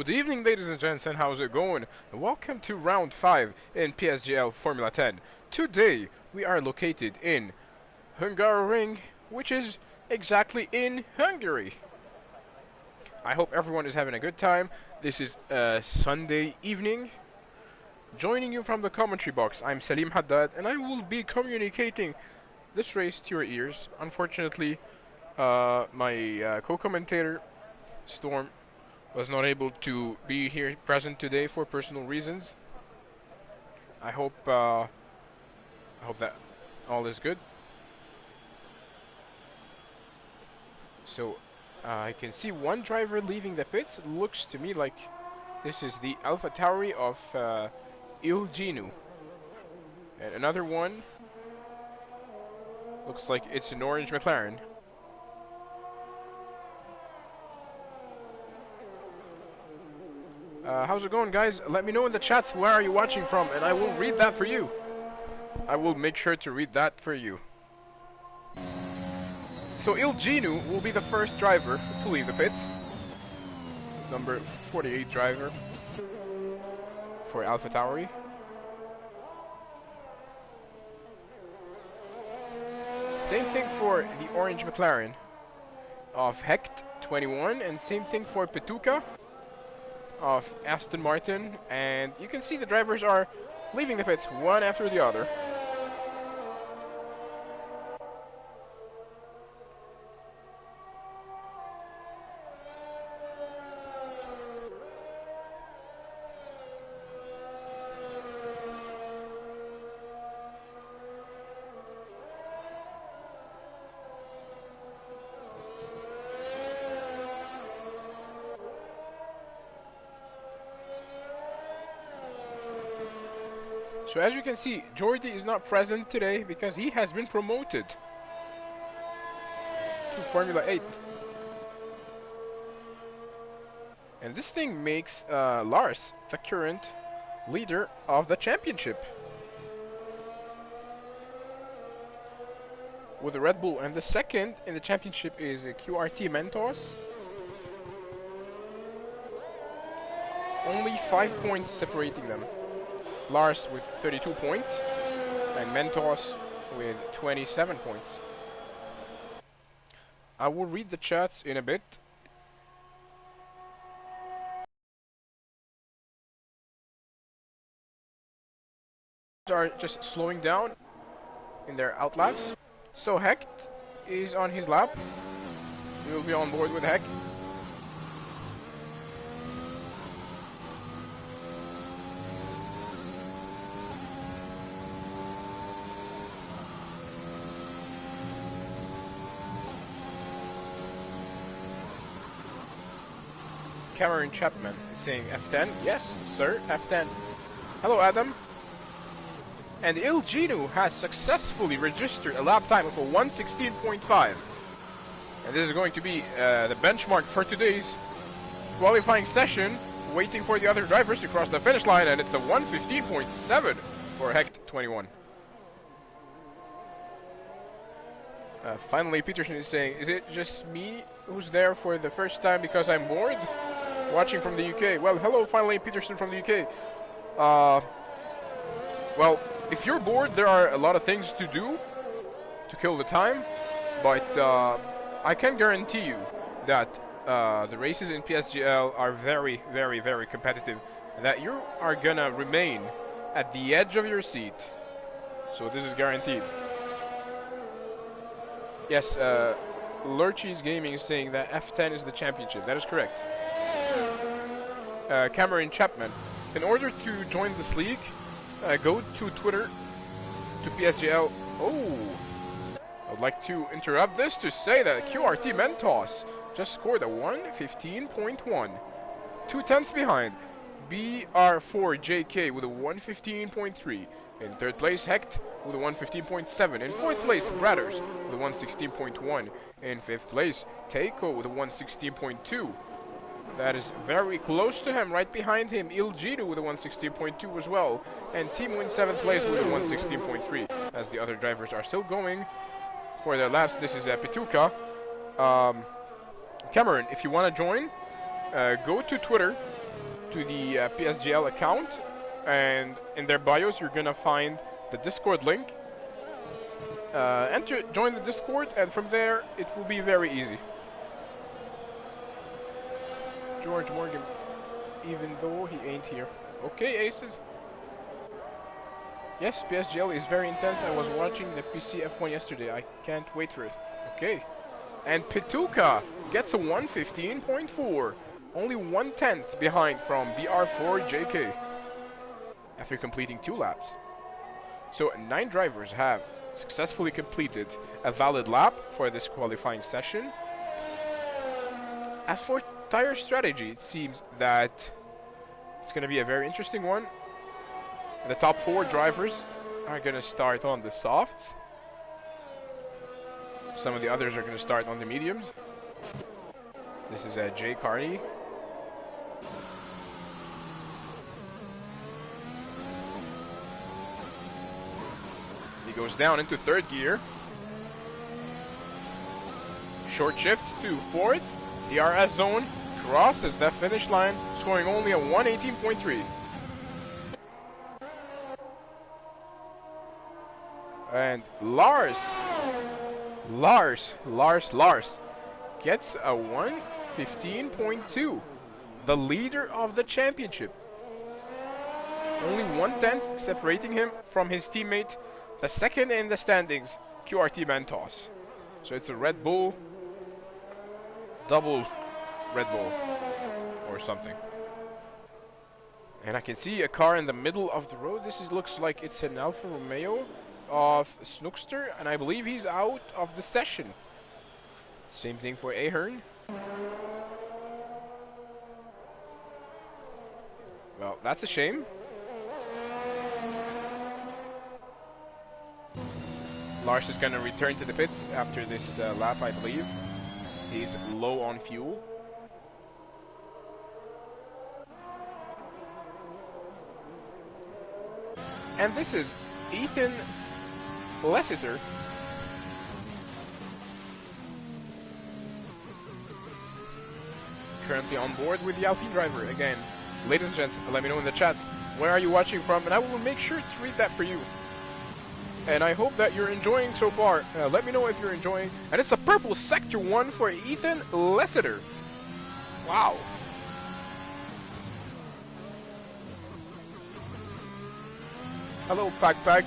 Good evening, ladies and gents, and how's it going? And welcome to round 5 in PSGL Formula 10. Today, we are located in Hungary, which is exactly in Hungary. I hope everyone is having a good time. This is Sunday evening. Joining you from the commentary box, I'm Salim Haddad, and I will be communicating this race to your ears. Unfortunately, my co-commentator, Storm, was not able to be here present today for personal reasons. I hope that all is good. So I can see one driver leaving the pits. It looks to me like this is the AlphaTauri of Ilginu, and another one looks like it's an orange McLaren. How's it going, guys? Let me know in the chats where are you watching from, and I will read that for you. I will make sure to read that for you. So Ilginu will be the first driver to leave the pits. Number 48 driver for AlphaTauri. Same thing for the orange McLaren of Hecht 21, and same thing for Petuka of Aston Martin, and you can see the drivers are leaving the pits one after the other. So as you can see, Jordi is not present today because he has been promoted to Formula 8. And this thing makes Lars the current leader of the championship, with the Red Bull, and the second in the championship is QRT Mentos. Only 5 points separating them. Lars with 32 points, and Mentos with 27 points. I will read the chats in a bit. Are just slowing down in their outlaps. So Hecht is on his lap. We will be on board with Hecht. Cameron Chapman is saying F10. Yes, sir, F10. Hello, Adam. And Ilginu has successfully registered a lap time of a 1:16.5. And this is going to be the benchmark for today's qualifying session, waiting for the other drivers to cross the finish line, and it's a 1:15.7 for Hecht 21. Finally, Peterson is saying, is it just me who's there for the first time because I'm bored? Watching from the UK. Well, hello, finally, Peterson from the UK. Well, if you're bored, there are a lot of things to do to kill the time, but I can guarantee you that the races in PSGL are very, very, very competitive, and that you are gonna remain at the edge of your seat. So this is guaranteed. Yes, Lurchie's Gaming is saying that F10 is the championship. That is correct. Cameron Chapman, in order to join this league, go to Twitter, to PSGL. Oh, I would like to interrupt this to say that QRT Mentos just scored a 1:15.1. 2/10 behind. BR4JK with a 1:15.3. In third place, Hecht with a 1:15.7. In fourth place, Bradders with a 1:16.1. In fifth place, Teiko with a 1:16.2. That is very close to him. Right behind him, Ilginu with a 1:16.2 as well. And Timo in 7th place with a 1:16.3. As the other drivers are still going for their laps. This is Petuka. Cameron, if you want to join, go to Twitter to the PSGL account, and in their bios you're gonna find the Discord link. Join the Discord, and from there it will be very easy. George Morgan, even though he ain't here. Okay, aces. Yes, PSGL is very intense. I was watching the PC F1 yesterday. I can't wait for it. Okay. And Pituka gets a 115.4. Only 1/10 behind from BR4 JK. After completing 2 laps. So 9 drivers have successfully completed a valid lap for this qualifying session. As for tire strategy, it seems that it's going to be a very interesting one. The top 4 drivers are going to start on the softs. Some of the others are going to start on the mediums. This is Jay Carney. He goes down into 3rd gear. Short shifts to 4th. DRS zone crosses that finish line, scoring only a 118.3. And Lars gets a 115.2, the leader of the championship. Only 1/10 separating him from his teammate, the second in the standings, QRT Mentos. So it's a Red Bull, double Red Bull, or something. And I can see a car in the middle of the road. Looks like it's an Alfa Romeo of Snookster, and I believe he's out of the session. Same thing for Ahern. Well, that's a shame. Lars is going to return to the pits after this lap, I believe. He's low on fuel. And this is Ethan Lessiter. Currently on board with the Alpine driver. Again, ladies and gents, let me know in the chat where are you watching from, and I will make sure to read that for you. And I hope that you're enjoying so far. Let me know if you're enjoying. And it's a purple Sector 1 for Ethan Lessiter. Wow. Hello, Pag.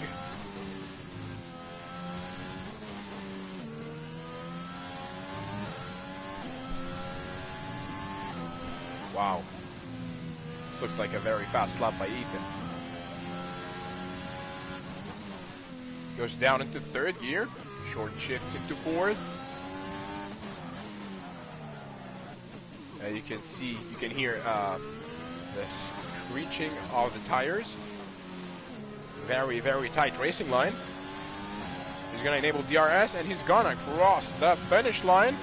Wow. This looks like a very fast lap by Ethan. Goes down into 3rd gear. Short shifts into 4th. You can hear the screeching of the tires. Very, very tight racing line. He's gonna enable DRS, and he's gonna cross the finish line,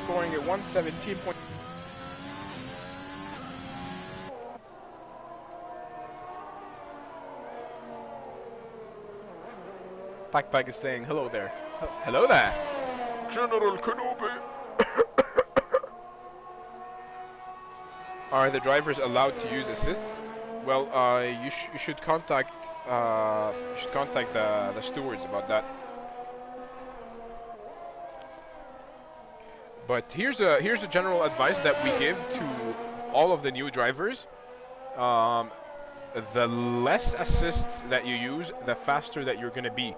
scoring at 117. Pack is saying hello there. Hello there, General Kenobi. Are the drivers allowed to use assists? Well, you should contact the stewards about that. But here's a general advice that we give to all of the new drivers. The less assists that you use, the faster that you're gonna be.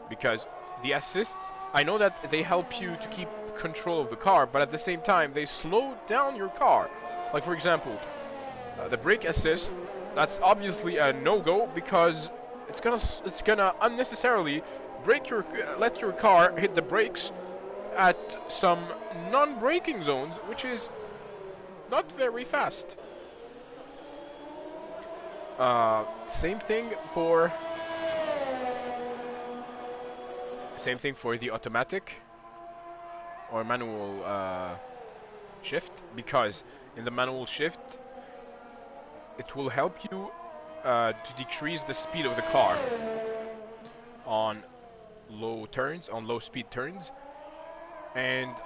Because the assists, I know that they help you to keep control of the car, but at the same time, they slow down your car. Like for example, the brake assist, that's obviously a no-go because it's gonna unnecessarily let your car hit the brakes at some non-braking zones, which is not very fast. Same thing for the automatic or manual shift, because in the manual shift it will help you to decrease the speed of the car on low speed turns, and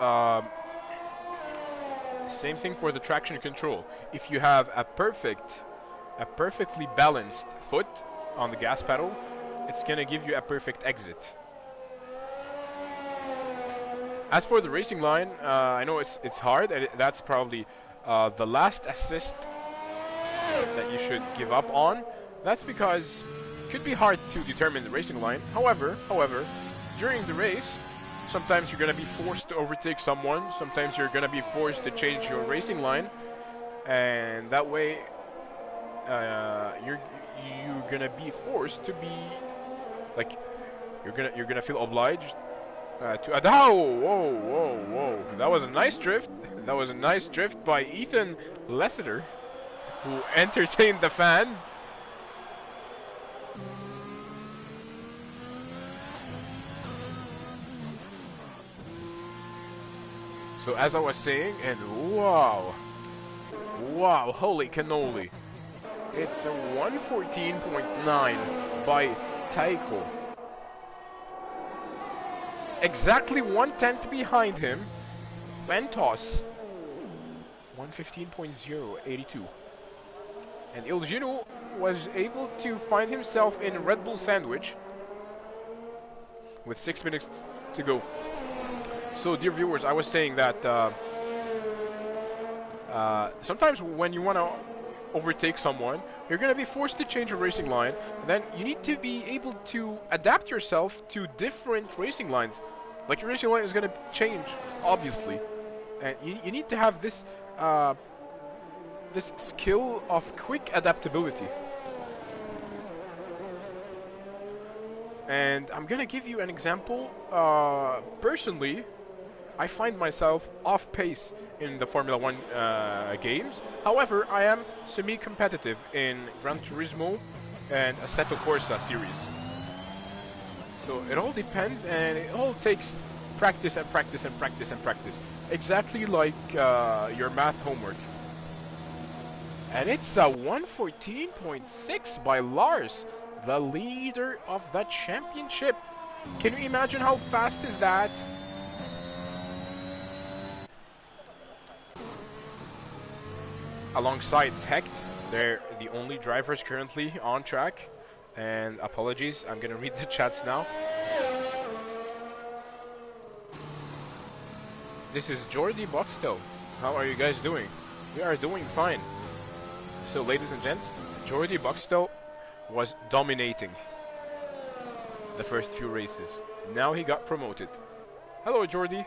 Same thing for the traction control. If you have a perfectly balanced foot on the gas pedal, it's gonna give you a perfect exit. As for the racing line, I know it's hard, and that's probably the last assist that you should give up on. That's because it could be hard to determine the racing line. However, during the race, sometimes you're gonna be forced to overtake someone. Sometimes you're gonna be forced to change your racing line, and that way, you're gonna be forced to be like you're gonna feel obliged to. Whoa! That was a nice drift. That was a nice drift by Ethan Lessiter, who entertained the fans. So as I was saying, and wow, holy cannoli. It's a 114.9 by Taiko. Exactly 1/10 behind him, Ventos. 115.082. And Ilgino was able to find himself in Red Bull sandwich with 6 minutes to go. So, dear viewers, I was saying that sometimes when you want to overtake someone, you're going to be forced to change a racing line. Then you need to be able to adapt yourself to different racing lines. Like, your racing line is going to change, obviously. And you need to have this this skill of quick adaptability. And I'm going to give you an example. Personally, I find myself off pace in the Formula 1 games. However, I am semi-competitive in Gran Turismo and Assetto Corsa series. So it all depends, and it all takes practice and practice and practice and practice. Exactly like your math homework. And it's a 114.6 by Lars, the leader of the championship. Can you imagine how fast is that? Alongside Hecht, they're the only drivers currently on track. And apologies, I'm gonna read the chats now. This is Jordi Boxtel. How are you guys doing? We are doing fine. So, ladies and gents, Jordi Boxtel was dominating the first few races. Now he got promoted. Hello, Jordi.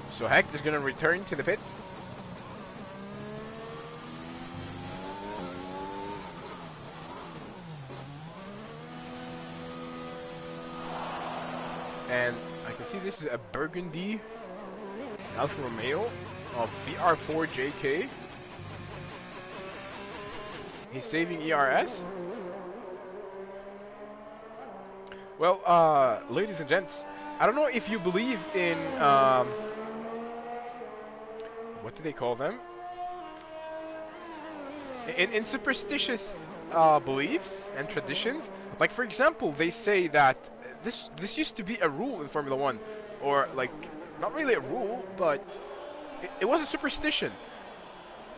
So Hecht is going to return to the pits. And I can see this is a Burgundy Alfa Romeo of BR4JK. He's saving ERS. Well, ladies and gents, I don't know if you believe in what do they call them? In superstitious beliefs and traditions. Like, for example, they say that this used to be a rule in Formula 1, or like not really a rule, but it was a superstition.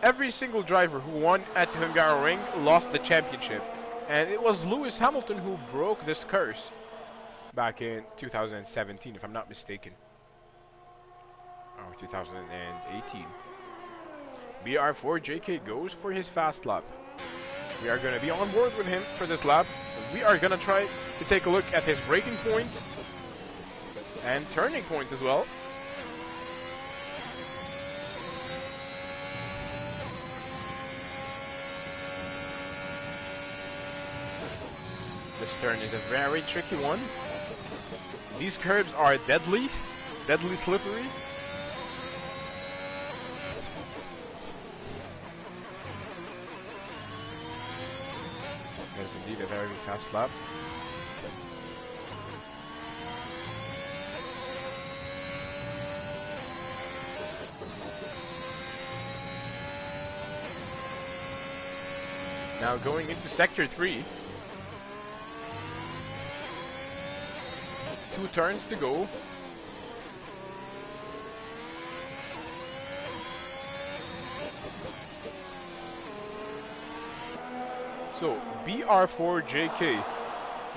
Every single driver who won at Hungaroring lost the championship, and it was Lewis Hamilton who broke this curse back in 2017, if I'm not mistaken. Or 2018. BR4JK goes for his fast lap. We are going to be on board with him for this lap. We are going to try to take a look at his braking points and turning points as well. This turn is a very tricky one. These curves are deadly slippery. There's indeed a very fast lap. Now going into Sector 3. 2 turns to go. So, BR4JK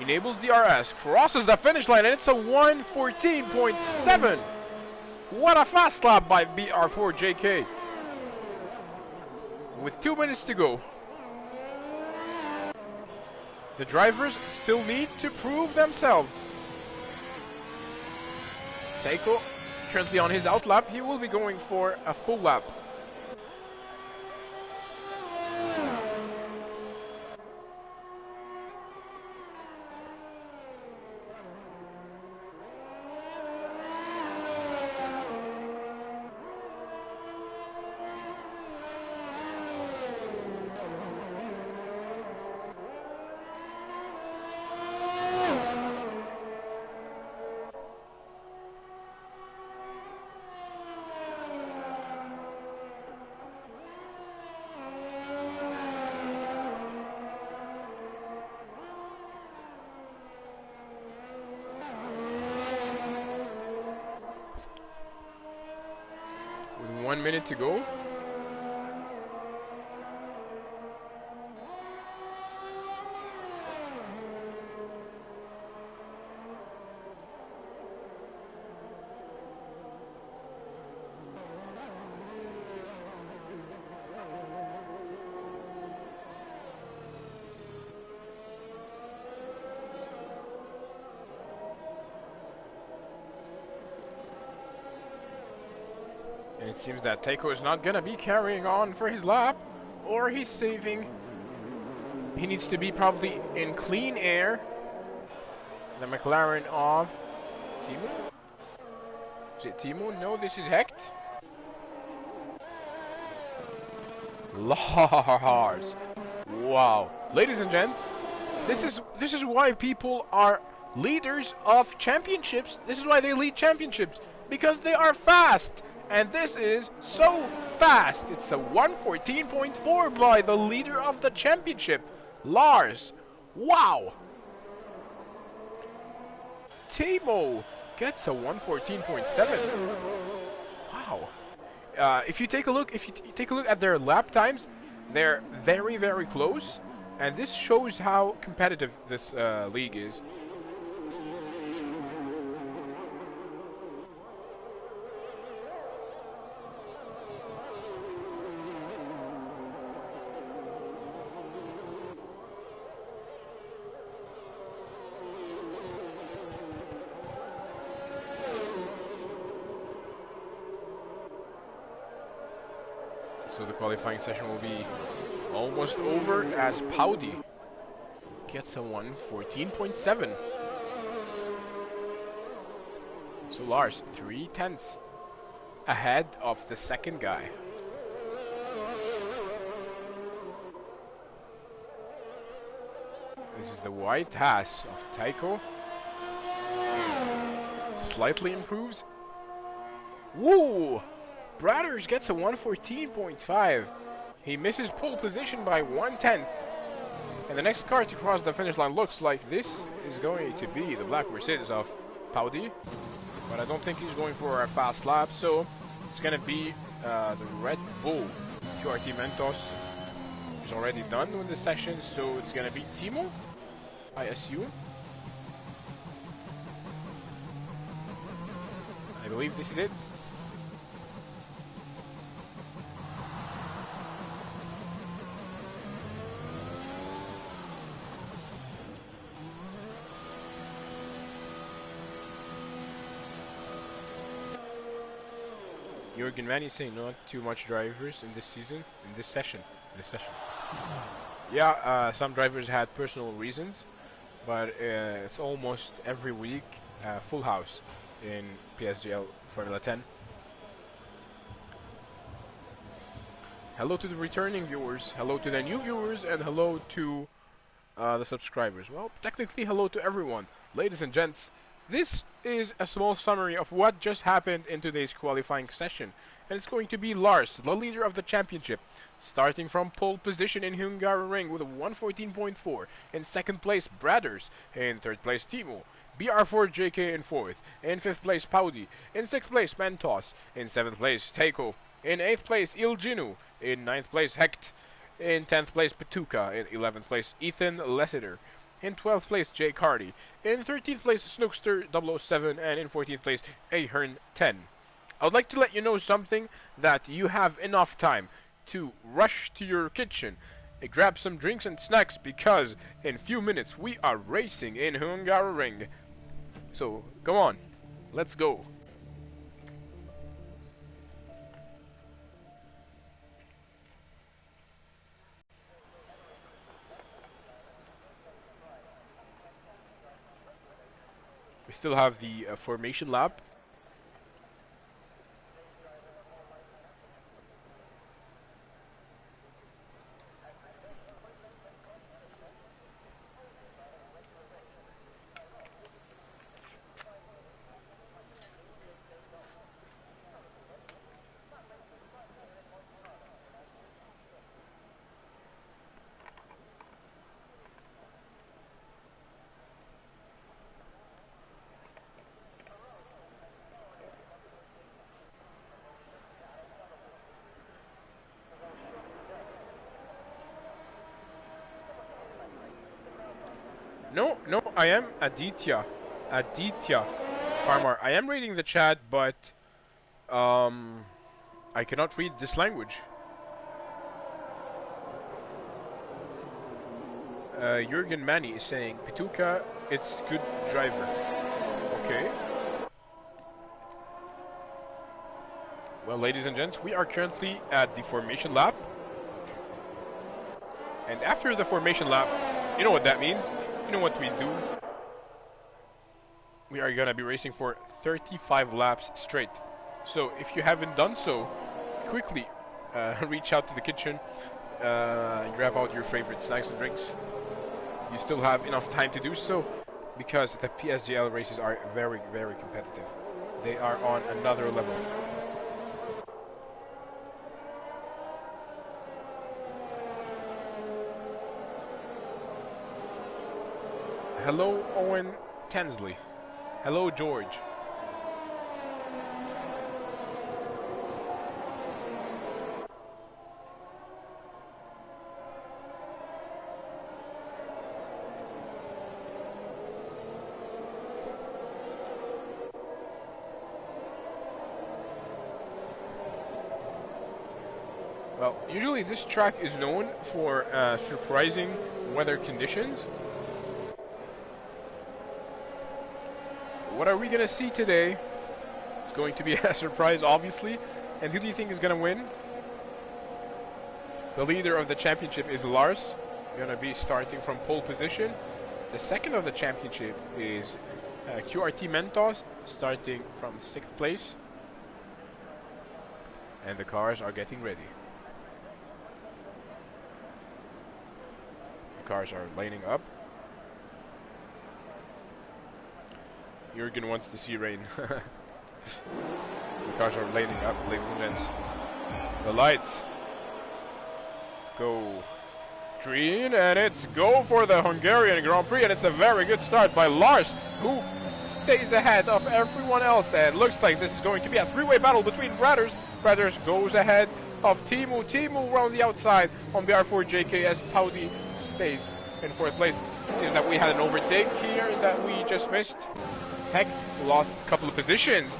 enables DRS, crosses the finish line, and it's a 1:14.7. What a fast lap by BR4JK. With 2 minutes to go. The drivers still need to prove themselves. Taiko, currently on his out lap, he will be going for a full lap. With 1 minute to go. And it seems that Taiko is not gonna be carrying on for his lap, or he's saving. He needs to be probably in clean air. The McLaren of Timo? Is it Timo? No, this is Hecht. Lars. Wow. Ladies and gents, this is why people are leaders of championships. This is why they lead championships, because they are fast. And this is so fast. It's a 1:14.4 by the leader of the championship, Lars. Wow. Timo gets a 1:14.7. Wow. If you take a look at their lap times, they're very, very close, and this shows how competitive this league is. So the qualifying session will be almost over as Paudi gets a 1:14.7. So Lars, 3/10 ahead of the second guy. This is the white Haas of Taiko. Slightly improves. Woo! Bradders gets a 1:14.5. He misses pole position by 1/10. And the next car to cross the finish line looks like this is going to be the black Mercedes of Paudi. But I don't think he's going for a fast lap, so it's going to be the Red Bull QRT Mentos. He's already done with the session, so it's going to be Timo, I assume. I believe this is it. Jürgen Manny saying not too much drivers in this season, in this session. Yeah, some drivers had personal reasons, but it's almost every week full house in PSGL Formula 10. Hello to the returning viewers, hello to the new viewers, and hello to the subscribers. Well, technically hello to everyone. Ladies and gents, this is a small summary of what just happened in today's qualifying session. and it's going to be Lars, the leader of the championship, starting from pole position in Hungaroring with a 114.4. In second place, Bradders. In third place, Timo. BR4JK in fourth. In fifth place, Paudi. In sixth place, Mentos. In seventh place, Teiko. In eighth place, Ilginu. In ninth place, Hecht. In 10th place, Petuka. In 11th place, Ethan Lessiter. In 12th place, Jake Hardy. In 13th place, Snookster 007. And in 14th place, Ahern 10. I would like to let you know something, that you have enough time to rush to your kitchen and grab some drinks and snacks, because in a few minutes we are racing in Hungaroring. So, come on, let's go. We still have the formation lap. No, I am Aditya. Aditya Farmer. I am reading the chat, but I cannot read this language. Jürgen Manny is saying, Petuka, it's good driver. Okay. Well, ladies and gents, we are currently at the formation lap. And after the formation lap, you know what that means? You know what we do? We are gonna be racing for 35 laps straight. So if you haven't done so, quickly reach out to the kitchen and grab out your favorite snacks and drinks. You still have enough time to do so, because the PSGL races are very, very competitive. They are on another level. Hello, Owen Tensley. Hello, George. Well, usually this track is known for surprising weather conditions. What are we going to see today? It's going to be a surprise, obviously. And who do you think is going to win? The leader of the championship is Lars. Going to be starting from pole position. The second of the championship is QRT Mentos, starting from 6th place. And the cars are getting ready. The cars are lining up. Jürgen wants to see rain. The cars are lining up, ladies and gents. The lights go green, and it's go for the Hungarian Grand Prix, and it's a very good start by Lars, who stays ahead of everyone else, and looks like this is going to be a three-way battle between Bradders. Bradders goes ahead of Timo. Timo around the outside on BR4JK as Paudi stays in 4th place. Seems that we had an overtake here that we just missed. Heck lost a couple of positions.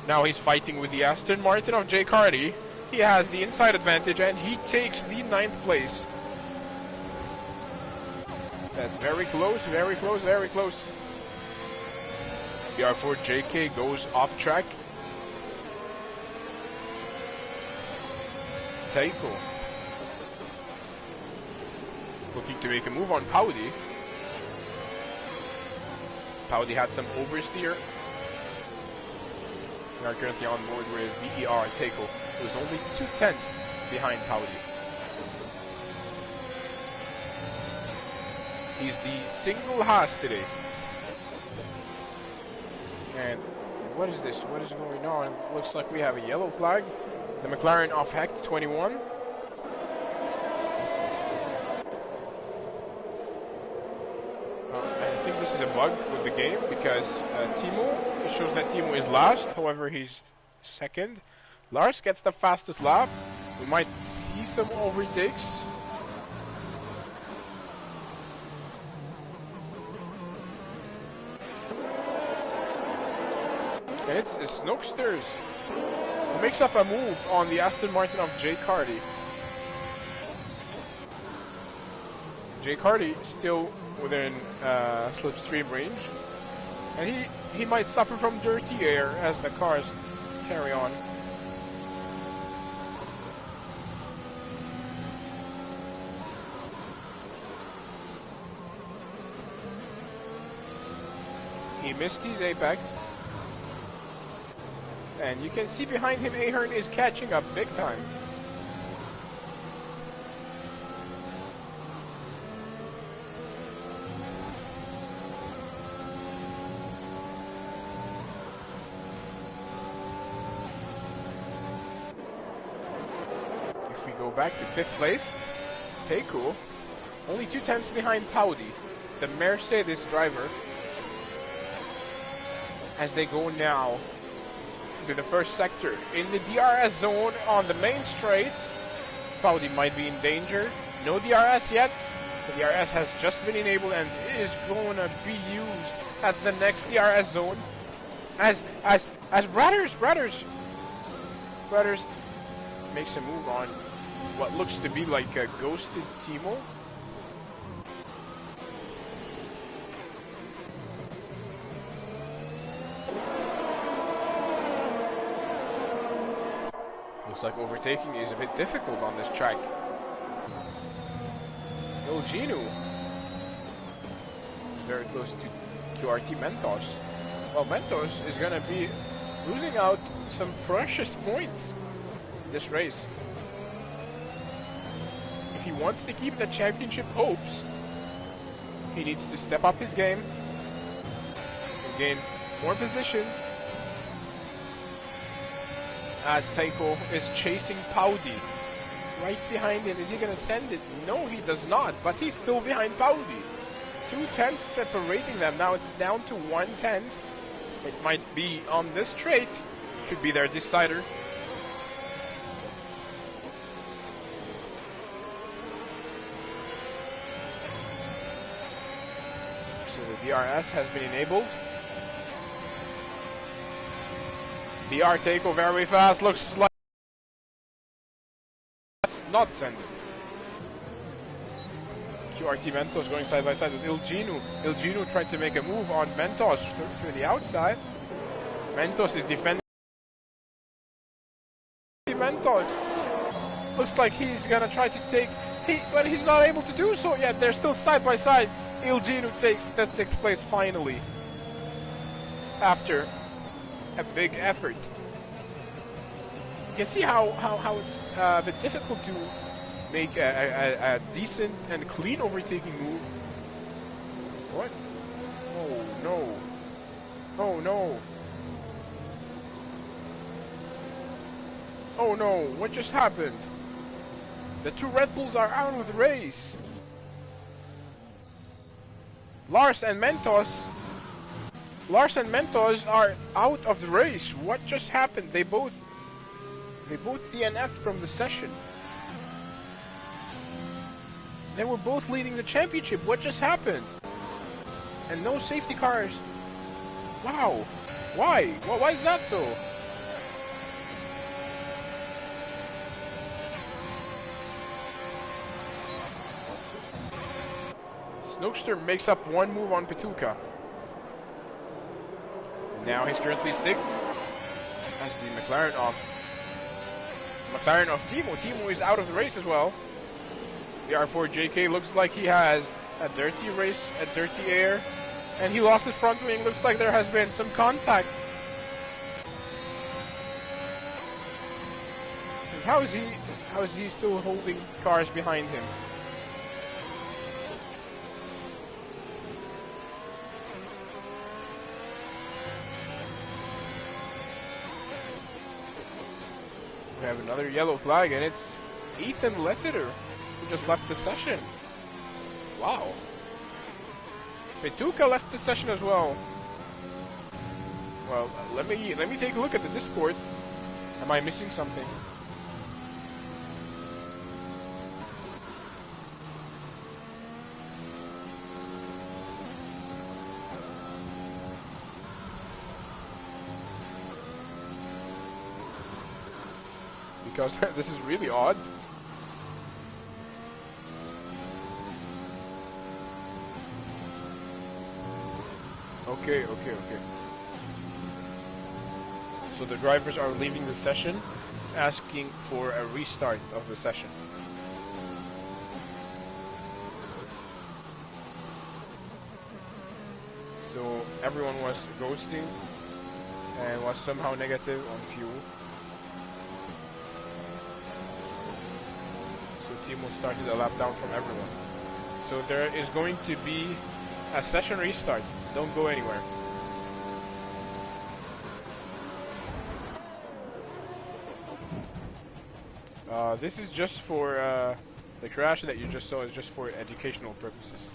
Now he's fighting with the Aston Martin of Jake Hardy. He has the inside advantage, and he takes the 9th place. That's very close, very close, very close. BR4JK goes off track. Teiko looking to make a move on Paudi. Paudi had some oversteer. We are currently on board with VER and Teiko, who is only 2/10 behind Paudi. He's the single Haas today. And what is this? What is going on? Looks like we have a yellow flag. The McLaren of Hecht 21. I think this is a bug with the game because Timo, it shows that Timo is last, however he's second. Lars gets the fastest lap. We might see some overtakes. And it's Snokesters who makes up a move on the Aston Martin of Jay Carty. Jay Carty still within slipstream range, and he might suffer from dirty air as the cars carry on. He missed his apex, and you can see behind him Ahern is catching up big time. If we go back to 5th place, Teiko, only 2 tenths behind Paudi, the Mercedes driver, as they go now to the first sector. In the DRS zone on the main straight, Paudi might be in danger. No DRS yet. The DRS has just been enabled and is going to be used at the next DRS zone. As Bradders makes a move on what looks to be like a ghosted Timo. Looks like overtaking is a bit difficult on this track. Ilginu is very close to QRT Mentos. Well, Mentos is going to be losing out some precious points in this race. If he wants to keep the championship hopes, he needs to step up his game and gain more positions. As Teiko is chasing Paudi right behind him. Is he going to send it? No, he does not, but he's still behind Paudi. 2 tenths separating them. Now it's down to 1 tenth. It might be on this straight. Could be their decider. So the DRS has been enabled. BR Teiko very fast, looks like not send it. QRT Mentos going side by side with Ilginu. Ilginu tried to make a move on Mentos to the outside. Mentos is defending. Mentos looks like he's gonna try to take, but he's not able to do so yet. They're still side by side. Ilginu takes the 6th place finally after a big effort. You can see how it's a bit difficult to make a decent and clean overtaking move. What? Oh no. Oh no. Oh no, what just happened? The 2 Red Bulls are out of the race. Lars and Mentos are out of the race. What just happened? They both DNF'd from the session. They were both leading the championship. What just happened? And no safety cars. Wow. Why? Well, why is that so? Snokester makes up 1 move on Petuka. Now he's currently 6th as the McLaren of Timo. Timo is out of the race as well. The R4 JK looks like he has a dirty race, a dirty air, and he lost his front wing. Looks like there has been some contact. How is he still holding cars behind him? We have another yellow flag, and it's Ethan Lessiter who just left the session. Wow. Petuka left the session as well. Well, let me take a look at the Discord. Am I missing something? Because this is really odd. Okay. So the drivers are leaving the session, asking for a restart of the session. So everyone was ghosting and was somehow negative on fuel. So Timo started a lap down from everyone. So there is going to be a session restart. Don't go anywhere. This is just for the crash that you just saw is just for educational purposes.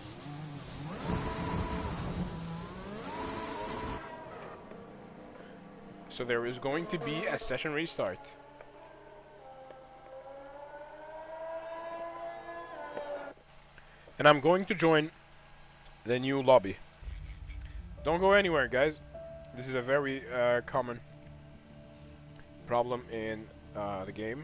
So there is going to be a session restart. And I'm going to join the new lobby. Don't go anywhere, guys. This is a very common problem in the game.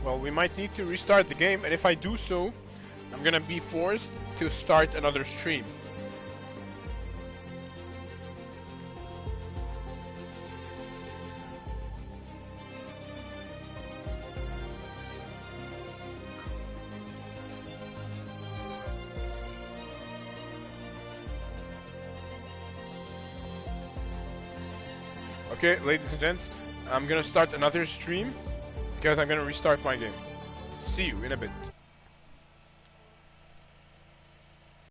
Well, we might need to restart the game, and if I do so, I'm gonna be forced to start another stream. Okay, ladies and gents, I'm gonna start another stream because I'm gonna restart my game. See you in a bit.